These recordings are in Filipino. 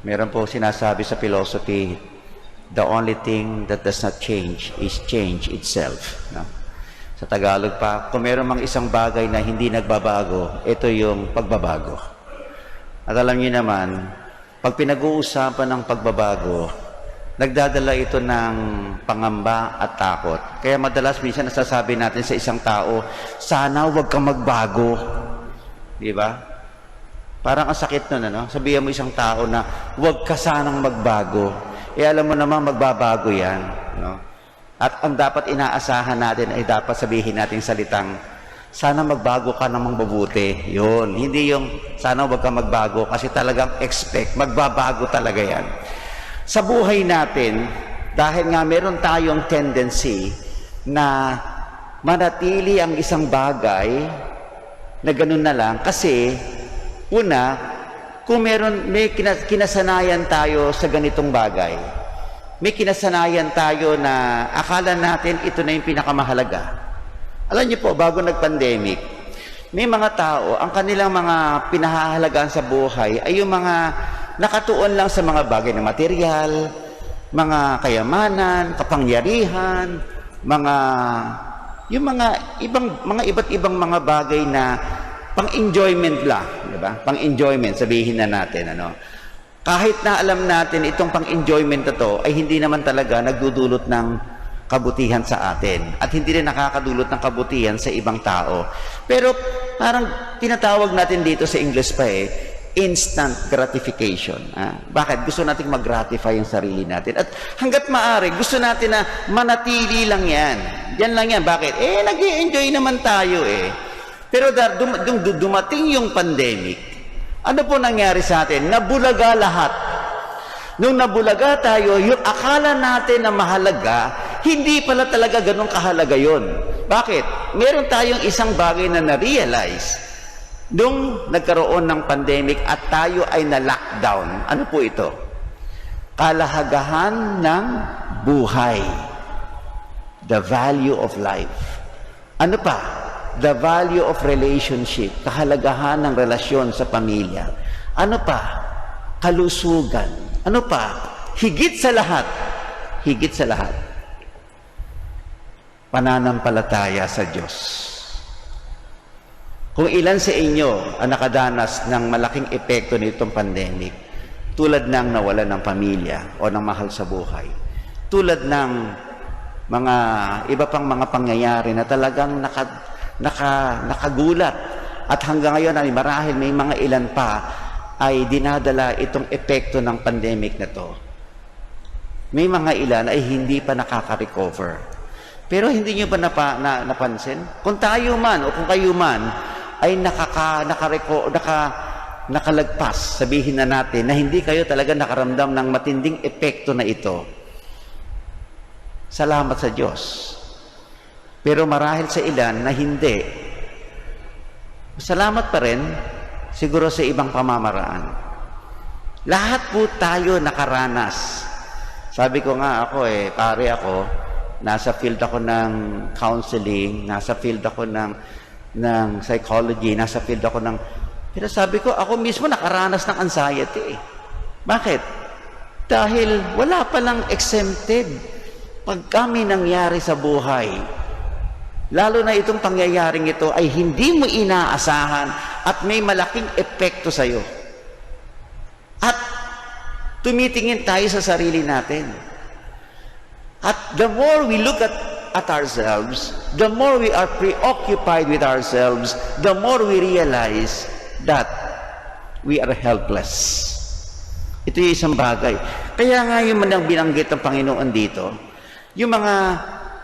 Meron po sinasabi sa philosophy, the only thing that does not change is change itself. No? Sa Tagalog pa, kung meron mang isang bagay na hindi nagbabago, ito yung pagbabago. At alam niyo naman, pag pinag-uusapan ng pagbabago, nagdadala ito ng pangamba at takot. Kaya madalas minsan nasasabi natin sa isang tao, sana huwag kang magbago. Di ba? Parang ang sakit nun, ano? Sabihan mo isang tao na huwag ka sanang magbago. Alam mo naman, magbabago yan. No? At ang dapat inaasahan natin ay dapat sabihin natin salitang, sana magbago ka namang mabuti. Yun. Hindi yung sana huwag ka magbago kasi talagang expect, magbabago talaga yan. Sa buhay natin, dahil nga meron tayong tendency na manatili ang isang bagay na ganun na lang kasi una, kung may kinasanayan tayo sa ganitong bagay, may kinasanayan tayo na akala natin ito na yung pinakamahalaga. Alam niyo po, bago nag-pandemic, may mga tao, ang kanilang mga pinahahalagaan sa buhay ay yung mga nakatuon lang sa mga bagay na material, mga kayamanan, kapangyarihan, yung mga iba't ibang mga bagay na pang-enjoyment lang, di ba? Pang-enjoyment, sabihin na natin, ano? Kahit na alam natin itong pang-enjoyment na to ay hindi naman talaga nagdudulot ng kabutihan sa atin at hindi rin nakakadulot ng kabutihan sa ibang tao. Pero parang tinatawag natin dito sa English pa instant gratification. Bakit? Gusto natin mag-gratify yung sarili natin. At hanggat maaari, gusto natin na manatili lang yan. Yan lang yan. Bakit? Nag-i-enjoy naman tayo Pero dumating yung pandemic, ano po nangyari sa atin? Nabulaga lahat. Nung nabulaga tayo, yung akala natin na mahalaga, hindi pala talaga ganun kahalaga yun. Bakit? Meron tayong isang bagay na na-realize nung nagkaroon ng pandemic at tayo ay na-lockdown. Ano po ito? Kalahagahan ng buhay. The value of life. Ano pa? The value of relationship, kahalagahan ng relasyon sa pamilya. Ano pa? Kalusugan. Ano pa? Higit sa lahat, pananampalataya sa Diyos. Kung ilan sa inyo ang nakadanas ng malaking epekto nitong pandemic, tulad ng nawalan ng pamilya o ng mahal sa buhay, tulad ng mga iba pang mga pangyayari na talagang nakagulat at hanggang ngayon ay marahil may mga ilan pa ay dinadala itong epekto ng pandemic na to. May mga ilan ay hindi pa nakaka-recover. Pero hindi nyo ba napansin? Kung tayo man o kung kayo man ay nakalagpas, sabihin na natin na hindi kayo talaga nakaramdam ng matinding epekto na ito, salamat sa Diyos. Pero marahil sa ilan na hindi, salamat pa rin, siguro sa ibang pamamaraan. Lahat po tayo nakaranas. Sabi ko nga ako pare ako, nasa field ako ng counseling, nasa field ako ng psychology, nasa field ako ng... Pero sabi ko, ako mismo nakaranas ng anxiety. Bakit? Dahil wala palang exempted. Pag kami nangyari sa buhay, lalo na itong pangyayaring ito ay hindi mo inaasahan at may malaking epekto sa iyo. At tumitingin tayo sa sarili natin. At the more we look at ourselves, the more we are preoccupied with ourselves, the more we realize that we are helpless. Ito yung isang bagay. Kaya nga yung manang binanggit ng Panginoon dito, yung mga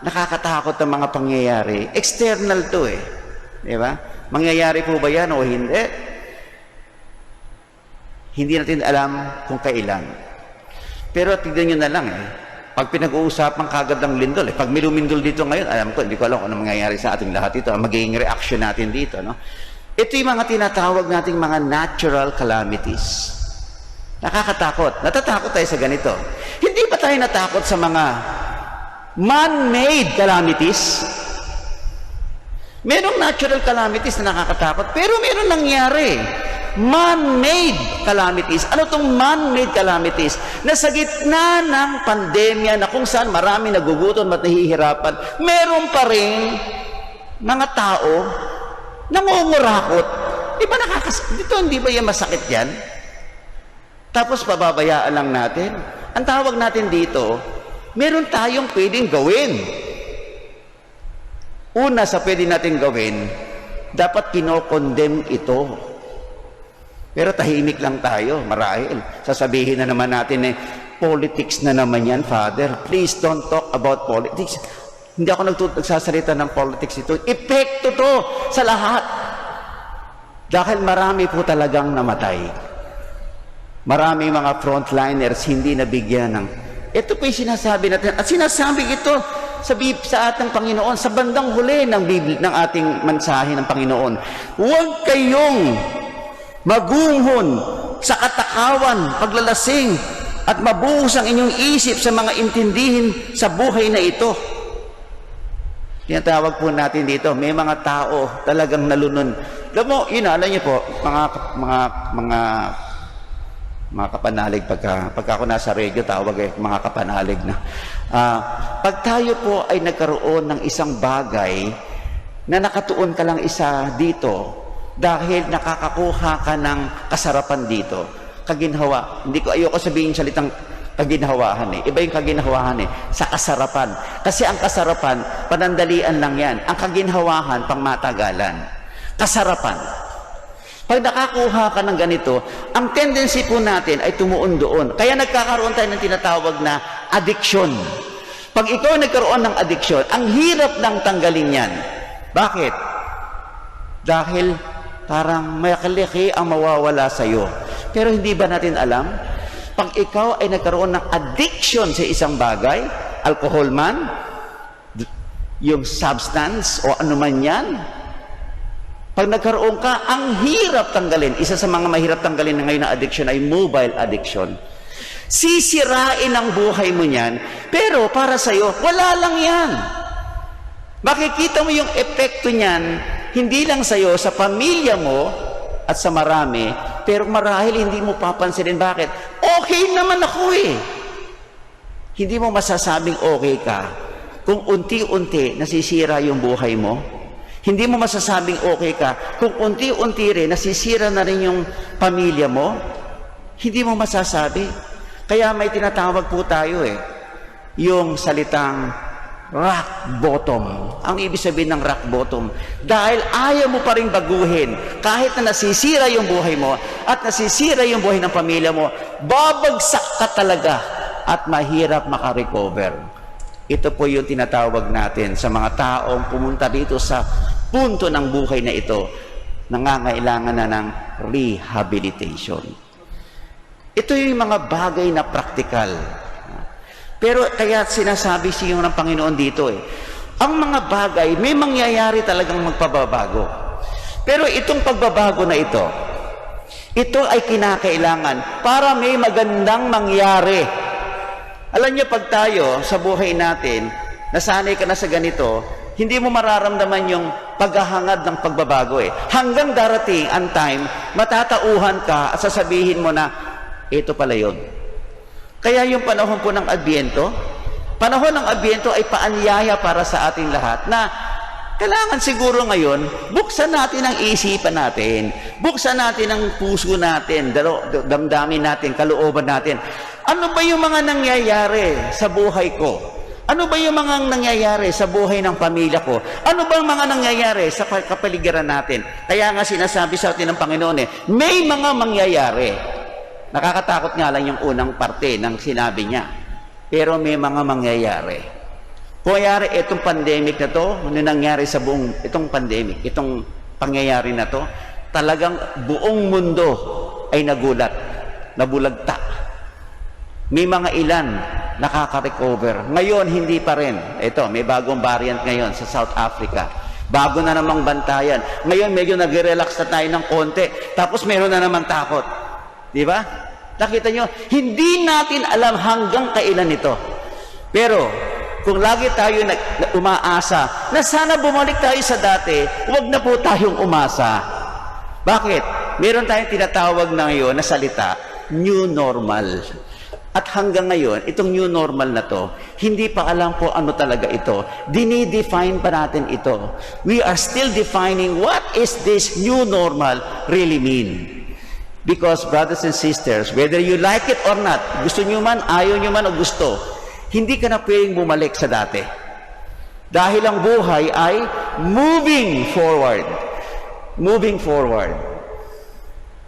nakakatakot ng mga pangyayari, external to Di ba? Mangyayari po ba yan o hindi? Hindi natin alam kung kailan. Pero tignan nyo na lang pag pinag-uusapan kagad ng lindol, pag may lumindol dito ngayon, alam ko, hindi ko alam kung ano mangyayari sa ating lahat ito, ang magiging reaction natin dito, no? Ito yung mga tinatawag nating mga natural calamities. Nakakatakot. Natatakot tayo sa ganito. Hindi ba tayo natakot sa mga man-made calamities? Merong natural calamities na nakakatakot, pero meron nangyari. man-made calamities. Ano itong man-made calamities? Na sa gitna ng pandemya na kung saan marami nagugutom at nahihirapan, meron pa rin mga tao nangungurakot. Dito, hindi ba yan masakit yan? Tapos pababayaan lang natin. Ang tawag natin dito, meron tayong pwedeng gawin. Una sa pwede natin gawin, dapat kinokondem ito. Pero tahimik lang tayo, marahil. Sasabihin na naman natin politics na naman yan, Father. Please don't talk about politics. Hindi ako nagsasalita ng politics ito. Epekto to sa lahat. Dahil marami po talagang namatay. Marami mga frontliners hindi nabigyan ng... Ito po yung sinasabi natin. At sinasabi ito sa ating Panginoon, sa bandang huli ng ating mensahe ng Panginoon. Huwag kayong magunghon sa katakawan, paglalasing, at mabuhos ang inyong isip sa mga intindihin sa buhay na ito. Tinatawag po natin dito, may mga tao talagang nalunod. Alam mo, alam niyo po, mga kapanalig, pagka ako nasa radio, tawag mga kapanalig na. Pag tayo po ay nagkaroon ng isang bagay na nakatuon ka lang isa dito dahil nakakakuha ka ng kasarapan dito, kaginhawa. Ayoko sabihin salitang kaginhawahan Iba yung kaginhawahan sa kasarapan. Kasi ang kasarapan, panandalian lang yan. Ang kaginhawahan, pangmatagalan. Kasarapan. Pag nakakuha ka ng ganito, ang tendency po natin ay tumuon doon. Kaya nagkakaroon tayo ng tinatawag na addiction. Pag ikaw nagkaroon ng addiction, ang hirap ng tanggalin yan. Bakit? Dahil parang makaliki ang mawawala sa'yo. Pero hindi ba natin alam? Pag ikaw ay nagkaroon ng addiction sa isang bagay, alcohol man, yung substance o ano man yan, pag nagkaroon ka, ang hirap tanggalin. Isa sa mga mahirap tanggalin na ngayon na addiction ay mobile addiction. Sisirain ang buhay mo niyan, pero para sa'yo, wala lang yan. Makikita mo yung epekto niyan, hindi lang sa'yo, sa pamilya mo at sa marami, pero marahil hindi mo papansinin. Bakit? Okay naman ako Hindi mo masasabing okay ka kung unti-unti nasisira yung buhay mo. Hindi mo masasabing okay ka kung unti-unti rin nasisira na rin yung pamilya mo. Hindi mo masasabi. Kaya may tinatawag po tayo yung salitang rock bottom. Ang ibig sabihin ng rock bottom, dahil ayaw mo pa rin baguhin, kahit na nasisira yung buhay mo at nasisira yung buhay ng pamilya mo, babagsak ka talaga at mahirap makarecover. Ito po yung tinatawag natin sa mga taong pumunta dito sa punto ng buhay na ito, nangangailangan na ng rehabilitation. Ito yung mga bagay na praktikal. Pero kaya sinasabi siya ng Panginoon dito ang mga bagay, may mangyayari talagang magpababago. Pero itong pagbabago na ito ay kinakailangan para may magandang mangyari. Alam niyo, pag tayo sa buhay natin, nasanay ka na sa ganito, hindi mo mararamdaman yung paghahangad ng pagbabago Hanggang darating ang time, matatauhan ka at sasabihin mo na, ito pala yun. Kaya yung panahon po ng Adbyento, panahon ng Adbyento ay paanyaya para sa ating lahat na kailangan siguro ngayon, buksan natin ang isipan natin, buksan natin ang puso natin, damdamin natin, kalooban natin. Ano ba yung mga nangyayari sa buhay ko? Ano ba yung mga nangyayari sa buhay ng pamilya ko? Ano ba ang mga nangyayari sa kapaligiran natin? Kaya nga sinasabi sa atin ng Panginoon may mga mangyayari. Nakakatakot nga lang yung unang parte ng sinabi niya. Pero may mga mangyayari. Kung nangyari itong pandemic na to, ano nangyari sa itong pandemic, itong pangyayari na to, talagang buong mundo ay nagulat, nabulagta. May mga ilan nakaka-recover. Ngayon, hindi pa rin. Ito, may bagong variant ngayon sa South Africa. Bago na namang bantayan. Ngayon, medyo nag-relax na tayo ng konti. Tapos meron na naman takot. Di ba? Nakita nyo, hindi natin alam hanggang kailan ito. Pero, kung lagi tayo umaasa na sana bumalik tayo sa dati, huwag na po tayong umasa. Bakit? meron tayong tinatawag na ngayon na salita, new normal. At hanggang ngayon, itong new normal na to, hindi pa alam ko ano talaga ito. Dinidefine pa natin ito. We are still defining what is this new normal really mean. Because brothers and sisters, whether you like it or not, gusto nyo man, ayaw nyo man o gusto, hindi ka na pwedeng bumalik sa dati. Dahil ang buhay ay moving forward. Moving forward.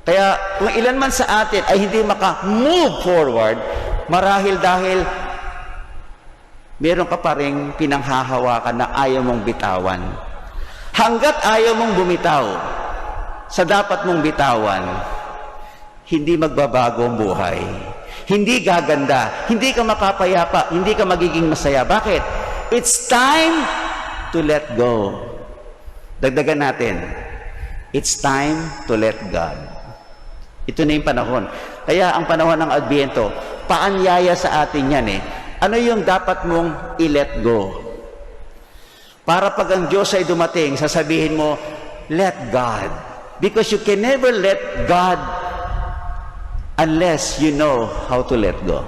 Kaya kung ilan man sa atin ay hindi maka-move forward, marahil dahil meron ka pa rin pinanghahawakan na ayaw mong bitawan. Hanggat ayaw mong bumitaw sa dapat mong bitawan, hindi magbabago ang buhay. Hindi gaganda. Hindi ka mapapayapa. Hindi ka magiging masaya. Bakit? It's time to let go. Dagdagan natin. It's time to let God. Ito na yung panahon. Kaya ang panahon ng Adbyento, paanyaya sa atin yan eh. Ano yung dapat mong i-let go? Para pag ang Diyos ay dumating, sasabihin mo, let God. Because you can never let God unless you know how to let go.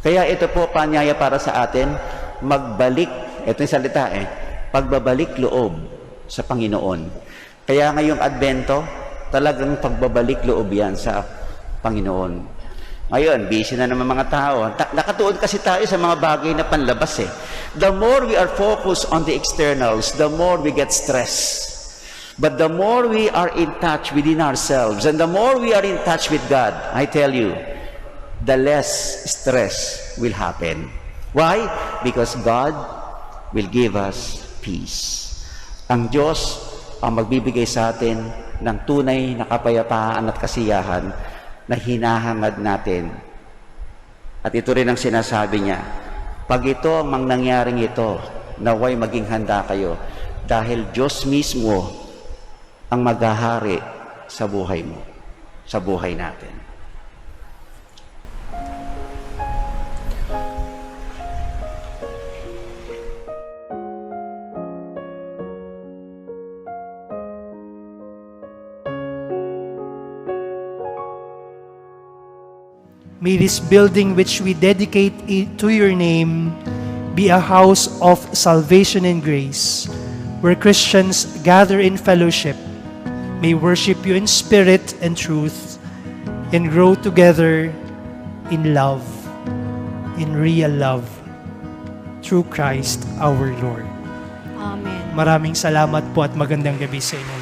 Kaya ito po, paanyaya para sa atin, magbalik, ito yung salita eh, pagbabalik loob sa Panginoon. Kaya ngayong Adbyento, talagang pagbabalik loob yan sa Panginoon. Ngayon, busy na naman mga tao. Nakatuon kasi tayo sa mga bagay na panlabas eh. The more we are focused on the externals, the more we get stressed. But the more we are in touch within ourselves, and the more we are in touch with God, I tell you, the less stress will happen. Why? Because God will give us peace. Ang Diyos ang magbibigay sa atin ng tunay na kapayapaan at kasiyahan na hinahangad natin. At ito rin ang sinasabi niya, pag ito ang nangyaring ito, naway maging handa kayo dahil Diyos mismo ang maghahari sa buhay mo, sa buhay natin. May this building which we dedicate to your name be a house of salvation and grace, where Christians gather in fellowship, may worship you in spirit and truth, and grow together in love, in real love, through Christ our Lord. Amen. Maraming salamat po at magandang gabi sa inyo.